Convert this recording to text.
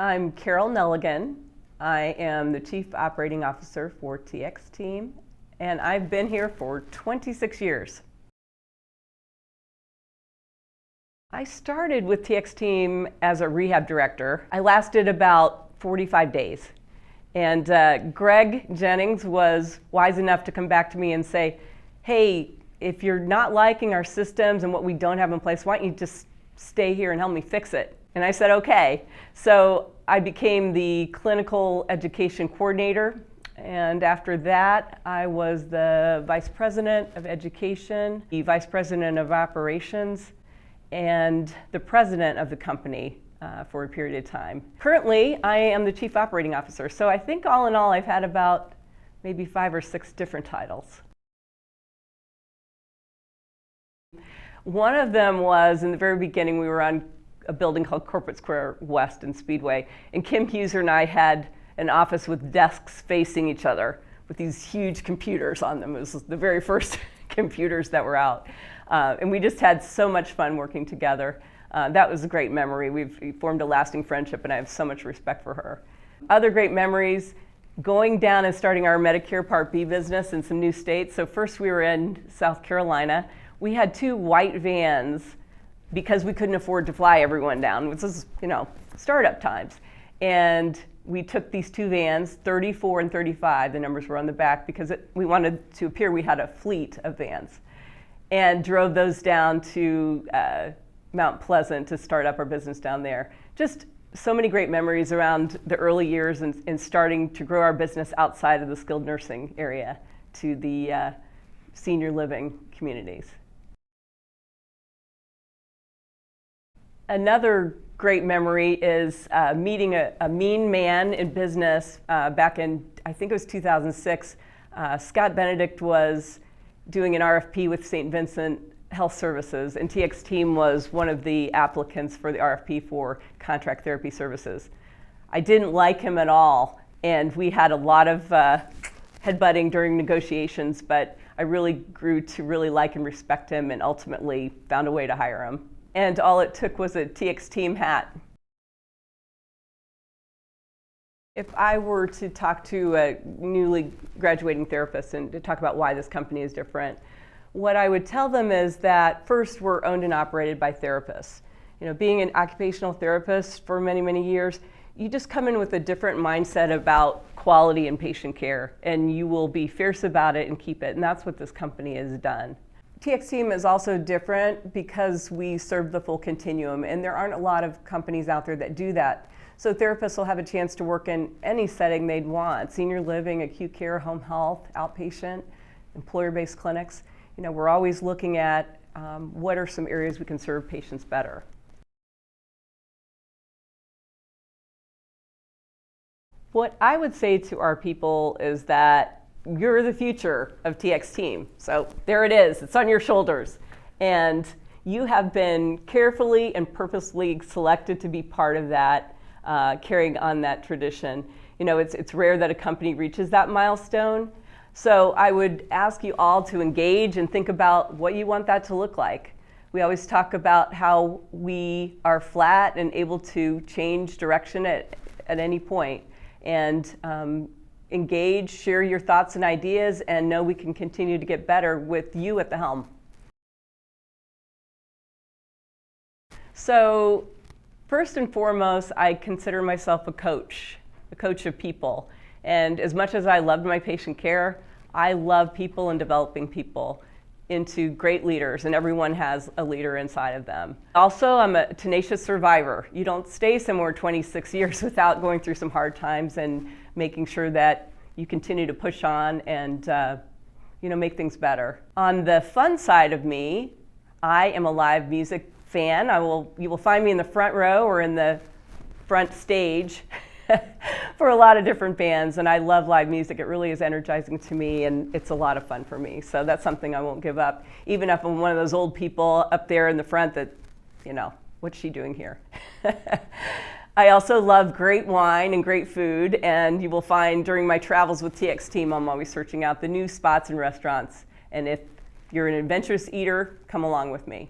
I'm Carroll Nelligan. I am the Chief Operating Officer for TX Team, and I've been here for 26 years. I started with TX Team as a rehab director. I lasted about 45 days. And Greg Jennings was wise enough to come back to me and say, hey, if you're not liking our systems and what we don't have in place, why don't you just stay here and help me fix it? And I said, okay. So I became the clinical education coordinator. And after that, I was the vice president of education, the vice president of operations, and the president of the company for a period of time. Currently, I am the chief operating officer. So I think all in all, I've had about maybe 5 or 6 different titles. One of them was, in the very beginning, we were on a building called Corporate Square West in Speedway, and Kim Huser and I had an office with desks facing each other with these huge computers on them. It was the very first computers that were out. And we just had so much fun working together. That was a great memory. We've formed a lasting friendship, and I have so much respect for her. Other great memories, going down and starting our Medicare Part B business in some new states. So first we were in South Carolina. We had 2 white vans because we couldn't afford to fly everyone down. This is, startup times. And we took these 2 vans, 34 and 35, the numbers were on the back, because we wanted to appear we had a fleet of vans, and drove those down to Mount Pleasant to start up our business down there. Just so many great memories around the early years and starting to grow our business outside of the skilled nursing area to the senior living communities. Another great memory is meeting a mean man in business back in, I think it was 2006. Scott Benedict was doing an RFP with St. Vincent Health Services, and TX Team was one of the applicants for the RFP for contract therapy services. I didn't like him at all, and we had a lot of headbutting during negotiations, but I really grew to really like and respect him, and ultimately found a way to hire him. And all it took was a TX Team hat. If I were to talk to a newly graduating therapist and to talk about why this company is different, what I would tell them is that first, we're owned and operated by therapists. Being an occupational therapist for many, many years, you just come in with a different mindset about quality and patient care, and you will be fierce about it and keep it, and that's what this company has done. TX Team is also different because we serve the full continuum, and there aren't a lot of companies out there that do that. So therapists will have a chance to work in any setting they'd want: senior living, acute care, home health, outpatient, employer-based clinics. We're always looking at what are some areas we can serve patients better. What I would say to our people is that you're the future of TX Team. So there it is, it's on your shoulders. And you have been carefully and purposely selected to be part of that, carrying on that tradition. It's rare that a company reaches that milestone. So I would ask you all to engage and think about what you want that to look like. We always talk about how we are flat and able to change direction at any point. And engage, share your thoughts and ideas, and know we can continue to get better with you at the helm. So first and foremost, I consider myself a coach of people. And as much as I loved my patient care, I love people and developing people into great leaders, and everyone has a leader inside of them. Also, I'm a tenacious survivor. You don't stay somewhere 26 years without going through some hard times and making sure that you continue to push on and make things better. On the fun side of me, I am a live music fan. You will find me in the front row or in the front stage for a lot of different bands, and I love live music. It really is energizing to me, and it's a lot of fun for me. So that's something I won't give up, even if I'm one of those old people up there in the front that, what's she doing here? I also love great wine and great food, and you will find during my travels with TX Team, I'm always searching out the new spots and restaurants. And if you're an adventurous eater, come along with me.